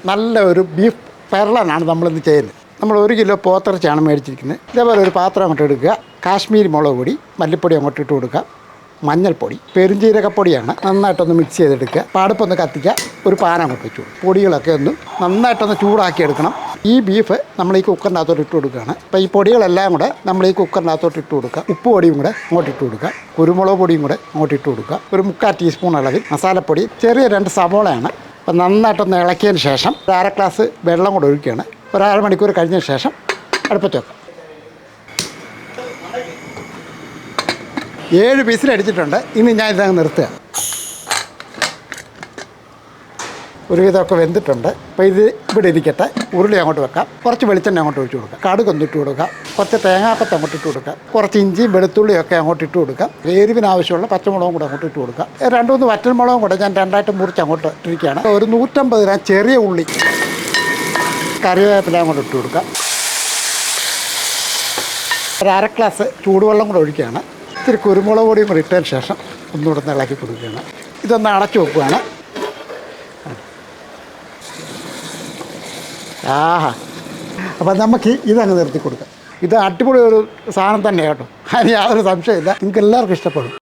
നല്ല ഒരു ബീഫ് പെരളനാണ് നമ്മളിന്ന് ചെയ്യുന്നത്. നമ്മൾ 1 കിലോ പോത്തിറച്ചിയാണ് മേടിച്ചിരിക്കുന്നത്. ഇതേപോലെ ഒരു പാത്രം അങ്ങോട്ട് എടുക്കുക. കാശ്മീരി മുളക് പൊടി, മല്ലിപ്പൊടി അങ്ങോട്ട് ഇട്ട് കൊടുക്കുക. മഞ്ഞൾപ്പൊടി, പെരുംജീരകപ്പൊടിയാണ്. നന്നായിട്ടൊന്ന് മിക്സ് ചെയ്തെടുക്കുക. അടുപ്പൊന്ന് കത്തിക്കുക. ഒരു പാൻ അങ്ങോട്ട് വെച്ചു കൊടുക്കുക. പൊടികളൊക്കെ ഒന്ന് നന്നായിട്ടൊന്ന് ചൂടാക്കി എടുക്കണം. ഈ ബീഫ് നമ്മൾ ഈ കുക്കറിനകത്തോട്ട് ഇട്ട് കൊടുക്കുകയാണ്. അപ്പോൾ ഈ പൊടികളെല്ലാം കൂടെ നമ്മൾ ഈ കുക്കറിനകത്തോട്ട് ഇട്ട് കൊടുക്കുക. ഉപ്പ് പൊടിയും കൂടെ അങ്ങോട്ട് ഇട്ട് കൊടുക്കുക. കുരുമുളക് പൊടിയും കൂടെ അങ്ങോട്ട് ഇട്ട് കൊടുക്കുക. ഒരു 3/4 ടീസ്പൂൺ അളവിൽ മസാലപ്പൊടി, ചെറിയ 2 സവോളയാണ്. അപ്പോൾ നന്നായിട്ടൊന്ന് ഇളക്കിയതിന് ശേഷം 1/2 ഗ്ലാസ് വെള്ളം കൂടെ ഒഴിക്കുകയാണ്. ഒരു 1/2 മണിക്കൂർ കഴിഞ്ഞ ശേഷം അടുപ്പത്ത് വെക്കാം. 7 വിസിലടിച്ചിട്ടുണ്ട്. ഇനി ഞാൻ ഇതങ്ങ് നിർത്തുക. ഒരുവിധമൊക്കെ വെന്തിട്ടുണ്ട്. അപ്പോൾ ഇത് ഇവിടെ ഇരിക്കട്ടെ. ഉരുളി അങ്ങോട്ട് വെക്കാം. കുറച്ച് വെളിച്ചെണ്ണ അങ്ങോട്ട് ഒഴിച്ച് കൊടുക്കാം. കടുകൊന്ന് ഇട്ട് കൊടുക്കുക. കുറച്ച് തേങ്ങാപ്പത്ത് അങ്ങോട്ട് ഇട്ട് കൊടുക്കുക. കുറച്ച് ഇഞ്ചിയും വെളുത്തുള്ളിയൊക്കെ അങ്ങോട്ട് ഇട്ട് കൊടുക്കുക. എരിവിനാവശ്യമുള്ള പച്ചമുളകും കൂടെ അങ്ങോട്ട് ഇട്ട് കൊടുക്കുക. 2-3 വറ്റൽമുളകും കൂടെ ഞാൻ 2ആയിട്ട് മുറിച്ച് അങ്ങോട്ട് ഇട്ടിരിക്കുകയാണ്. ഒരു 150 ഗ്രാം ചെറിയ ഉള്ളി, കറിവേപ്പില അങ്ങോട്ട് ഇട്ട് കൊടുക്കുക. ഒരു 1/2 ഗ്ലാസ് ചൂടുവെള്ളം കൂടെ ഒഴിക്കുകയാണ്. ഇത്തിരി കുരുമുളക് പൊടിയും കൂടി ഇട്ടതിന് ശേഷം ഒന്നുകൂടെ ഇളക്കി കൊടുക്കുകയാണ്. ഇതൊന്ന് അടച്ചു വെക്കുകയാണ്. ആഹാ, അപ്പം നമുക്ക് ഇതങ്ങ് നിർത്തി കൊടുക്കാം. ഇത് അടിപൊളി ഒരു സാധനം തന്നെയാണ് കേട്ടോ. അതിന് യാതൊരു സംശയമില്ല. നിങ്ങൾക്ക് എല്ലാവർക്കും ഇഷ്ടപ്പെടും.